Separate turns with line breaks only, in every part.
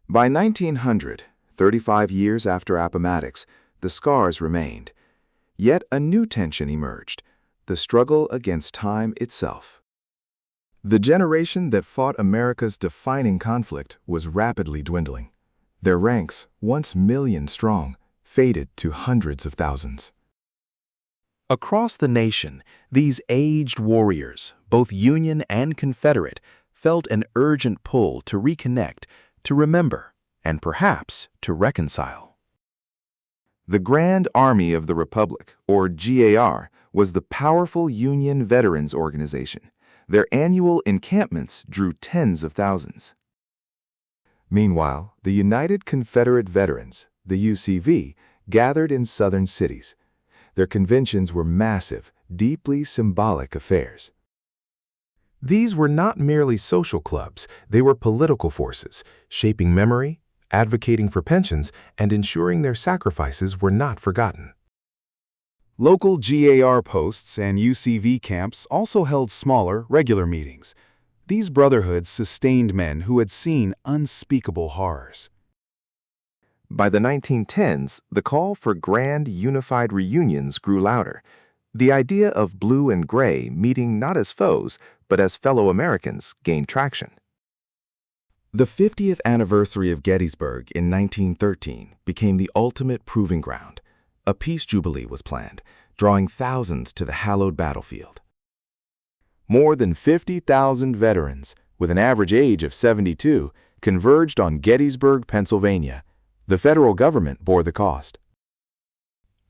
By 1900, 35 years after Appomattox, the scars remained. Yet a new tension emerged, the struggle against time itself. The generation that fought America's defining conflict was rapidly dwindling. Their ranks, once million strong, faded to hundreds of thousands.
Across the nation, these aged warriors, both Union and Confederate, felt an urgent pull to reconnect, to remember, and perhaps to reconcile.
The Grand Army of the Republic, or GAR, was the powerful Union veterans organization. Their annual encampments drew tens of thousands. Meanwhile, the United Confederate Veterans, the UCV, gathered in southern cities. Their conventions were massive, deeply symbolic affairs. These were not merely social clubs, they were political forces, shaping memory, advocating for pensions, and ensuring their sacrifices were not forgotten. Local GAR posts and UCV camps also held smaller, regular meetings. These brotherhoods sustained men who had seen unspeakable horrors. By the 1910s, the call for grand, unified reunions grew louder. The idea of blue and gray meeting not as foes, but as fellow Americans gained traction. The 50th anniversary of Gettysburg in 1913 became the ultimate proving ground. A peace jubilee was planned, drawing thousands to the hallowed battlefield. More than 50,000 veterans, with an average age of 72, converged on Gettysburg, Pennsylvania. The federal government bore the cost.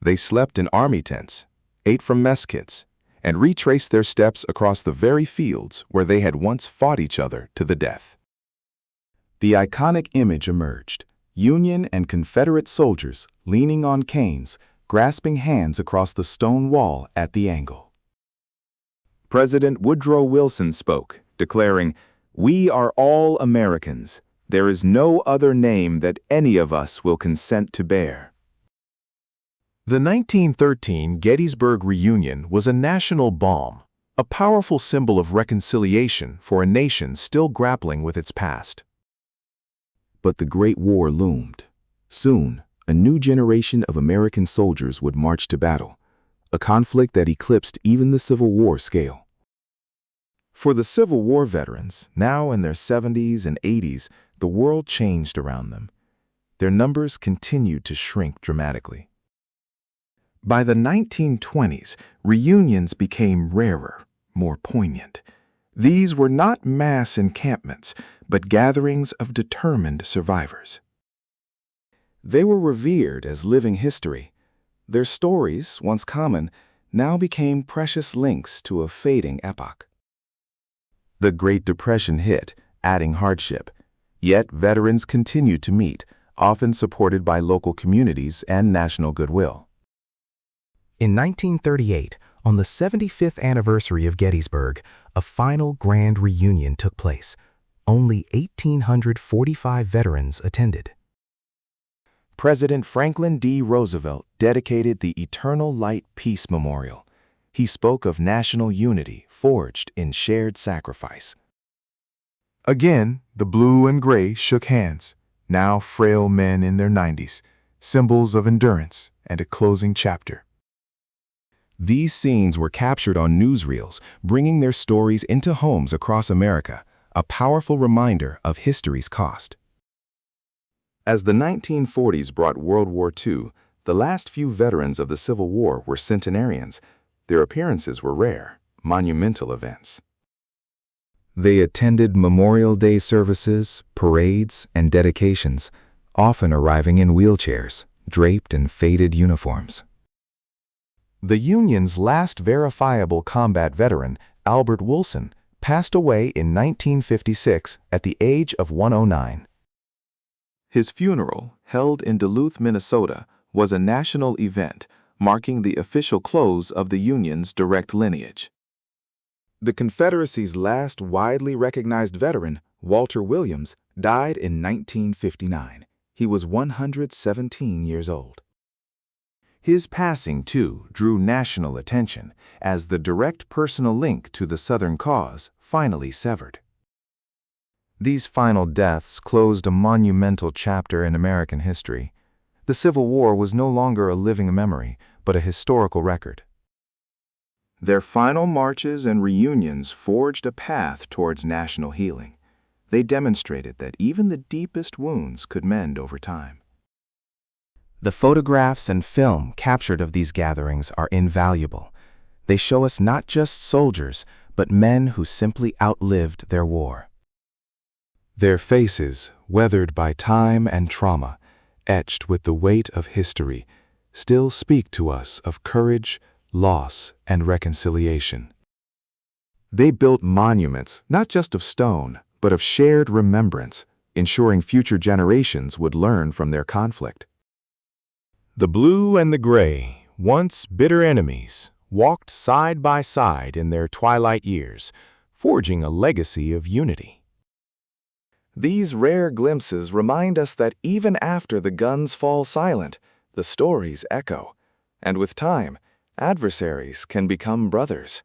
They slept in army tents, ate from mess kits, and retraced their steps across the very fields where they had once fought each other to the death. The iconic image emerged: Union and Confederate soldiers leaning on canes, grasping hands across the stone wall at the angle. President Woodrow Wilson spoke, declaring, "We are all Americans. There is no other name that any of us will consent to bear." The 1913 Gettysburg reunion was a national balm, a powerful symbol of reconciliation for a nation still grappling with its past. But the Great War loomed. Soon, a new generation of American soldiers would march to battle, a conflict that eclipsed even the Civil War scale. For the Civil War veterans, now in their 70s and 80s, the world changed around them. Their numbers continued to shrink dramatically. By the 1920s, reunions became rarer, more poignant. These were not mass encampments, but gatherings of determined survivors. They were revered as living history. Their stories, once common, now became precious links to a fading epoch. The Great Depression hit, adding hardship. Yet veterans continued to meet, often supported by local communities and national goodwill. In 1938, on the 75th anniversary of Gettysburg, a final grand reunion took place. Only 1,845 veterans attended. President Franklin D. Roosevelt dedicated the Eternal Light Peace Memorial. He spoke of national unity forged in shared sacrifice. Again, the blue and gray shook hands, now frail men in their 90s, symbols of endurance and a closing chapter. These scenes were captured on newsreels, bringing their stories into homes across America, a powerful reminder of history's cost. As the 1940s brought World War II, the last few veterans of the Civil War were centenarians. Their appearances were rare, monumental events. They attended Memorial Day services, parades, and dedications, often arriving in wheelchairs, draped in faded uniforms. The Union's last verifiable combat veteran, Albert Wilson, passed away in 1956 at the age of 109. His funeral, held in Duluth, Minnesota, was a national event, marking the official close of the Union's direct lineage. The Confederacy's last widely recognized veteran, Walter Williams, died in 1959. He was 117 years old. His passing, too, drew national attention as the direct personal link to the Southern cause finally severed. These final deaths closed a monumental chapter in American history. The Civil War was no longer a living memory, but a historical record. Their final marches and reunions forged a path towards national healing. They demonstrated that even the deepest wounds could mend over time.
The photographs and film captured of these gatherings are invaluable. They show us not just soldiers, but men who simply outlived their war.
Their faces, weathered by time and trauma, etched with the weight of history, still speak to us of courage, loss, and reconciliation. They built monuments, not just of stone, but of shared remembrance, ensuring future generations would learn from their conflict.
The blue and the gray, once bitter enemies, walked side by side in their twilight years, forging a legacy of unity.
These rare glimpses remind us that even after the guns fall silent, the stories echo, and with time, adversaries can become brothers.